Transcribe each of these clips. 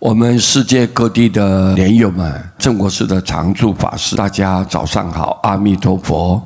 我们世界各地的莲友们，正国寺的常住法师，大家早上好，阿弥陀佛。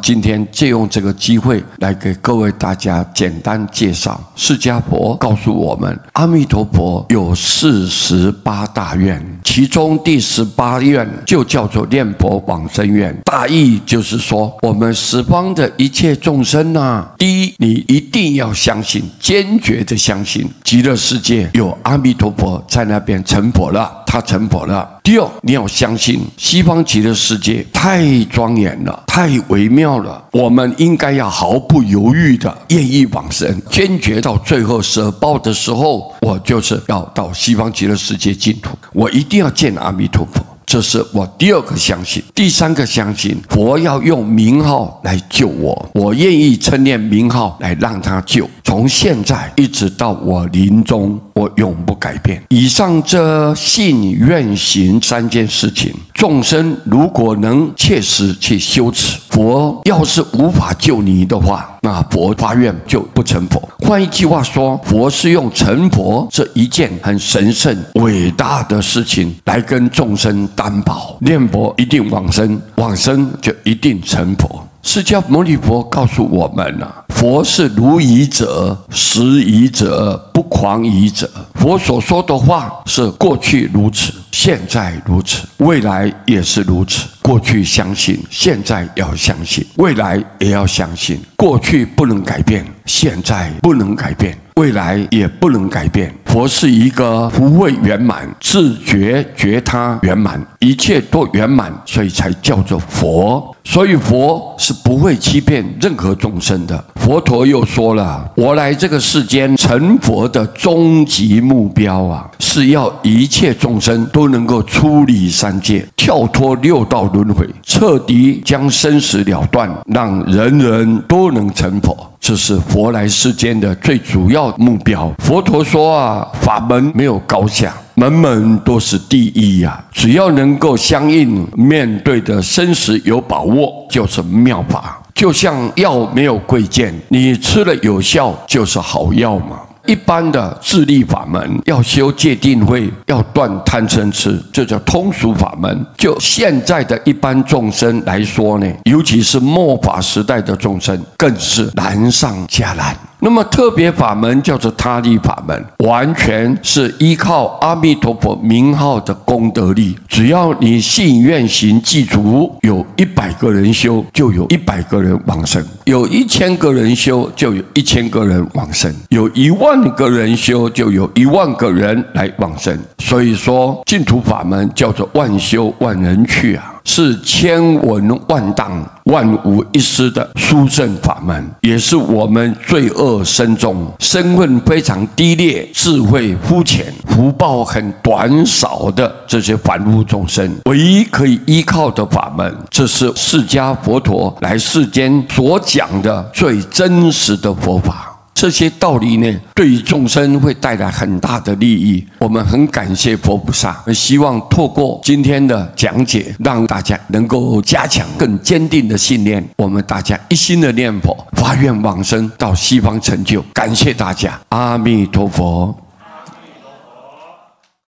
今天借用这个机会来给各位大家简单介绍，释迦佛告诉我们，阿弥陀佛有48大愿，其中第18愿就叫做念佛往生愿。大意就是说，我们十方的一切众生啊，第一，你一定要相信，坚决的相信，极乐世界有阿弥陀佛在那边成佛了，他成佛了。第二，你要相信西方极乐世界太庄严了，太微妙了，我们应该要毫不犹豫的愿意往生，坚决到最后舍报的时候，我就是要到西方极乐世界净土，我一定要见阿弥陀佛。这是我第二个相信。第三个相信，佛要用名号来救我，我愿意称念名号来让他救，从现在一直到我临终，我永不改变。以上这信愿行3件事情，众生如果能切实去修持，佛要是无法救你的话，那佛发愿就不成佛。换一句话说，佛是用成佛这一件很神圣伟大的事情来跟众生担保，念佛一定往生，往生就一定成佛。释迦牟尼佛告诉我们啊，佛是如语者、实语者、不诳语者。佛所说的话是过去如此，现在如此，未来也是如此。过去相信，现在要相信，未来也要相信。过去不能改变，现在不能改变，未来也不能改变。佛是一个福慧圆满、自觉觉他圆满，一切都圆满，所以才叫做佛。所以佛是不会欺骗任何众生的。佛陀又说了，我来这个世间成佛的终极目标啊，是要一切众生都能够出离三界，跳脱6道轮回，彻底将生死了断，让人人都能成佛。这是佛来世间的最主要目标。佛陀说啊，法门没有高下，门门都是第一啊，只要能够相应面对的生死有把握，就是妙法。就像药没有贵贱，你吃了有效就是好药嘛。一般的自力法门要修戒定慧，要断贪嗔痴，这叫通俗法门。就现在的一般众生来说呢，尤其是末法时代的众生，更是难上加难。那么特别法门叫做他力法门，完全是依靠阿弥陀佛名号的功德力。只要你信愿行记足，有100个人修，就有100个人往生；有1000个人修，就有1000个人往生；有10000个人修，就有10000个人来往生。所以说，净土法门叫做万修万人去啊，是千文万当、万无一失的殊胜法门，也是我们罪恶深重、身份非常低劣、智慧肤浅、福报很短少的这些凡夫众生唯一可以依靠的法门。这是释迦佛陀来世间所讲的最真实的佛法。这些道理呢，对于众生会带来很大的利益。我们很感谢佛菩萨，希望透过今天的讲解，让大家能够加强更坚定的信念。我们大家一心的念佛，发愿往生到西方成就。感谢大家，阿弥陀佛。